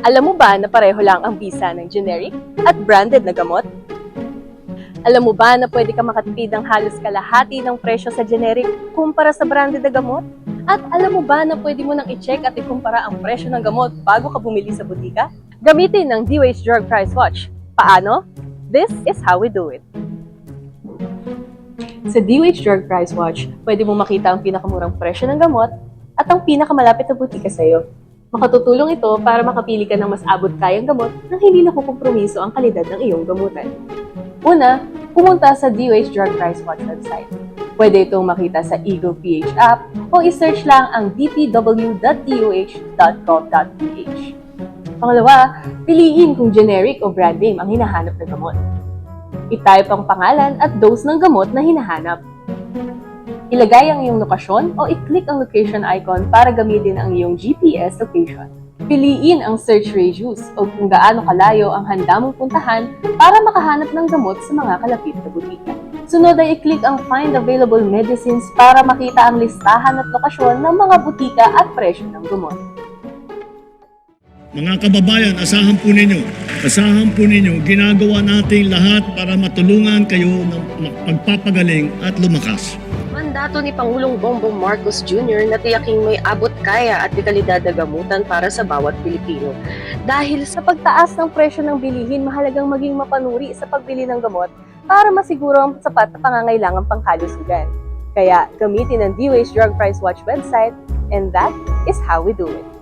Alam mo ba na pareho lang ang bisa ng generic at branded na gamot? Alam mo ba na pwede ka makatipid ng halos kalahati ng presyo sa generic kumpara sa branded na gamot? At alam mo ba na pwede mo nang i-check at ikumpara ang presyo ng gamot bago ka bumili sa butika? Gamitin ng DOH Drug Price Watch. Paano? This is how we do it. Sa DOH Drug Price Watch, pwede mo makita ang pinakamurang presyo ng gamot at ang pinakamalapit na butika sa iyo. Makatutulong ito para makapili ka ng mas abot kayang gamot nang hindi nakukompromiso ang kalidad ng iyong gamutan. Una, pumunta sa DOH Drug Price Watch website. Pwede itong makita sa Eagle PH app o i-search lang ang dpw.doh.gov.ph. Pangalawa, piliin kung generic o brand name ang hinahanap na gamot. I-type ang pangalan at dose ng gamot na hinahanap. Ilagay ang iyong lokasyon o i-click ang location icon para gamitin ang iyong GPS location. Piliin ang search radius o kung gaano kalayo ang handa mong puntahan para makahanap ng gamot sa mga kalapit na butika. Sunod ay i-click ang Find Available Medicines para makita ang listahan at lokasyon ng mga butika at presyo ng gamot. Mga kababayan, asahan po ninyo, ginagawa natin lahat para matulungan kayo na magpapagaling at lumakas. Mandato ni Pangulong Bongbong Marcos Jr. na tiyaking may abot kaya at dekalidad na gamutan para sa bawat Pilipino. Dahil sa pagtaas ng presyo ng bilihin, mahalagang maging mapanuri sa pagbili ng gamot para masiguro ang sapat na pangangailangan pangkalusugan. Kaya gamitin ang DOH Drug Price Watch website, and that is how we do it.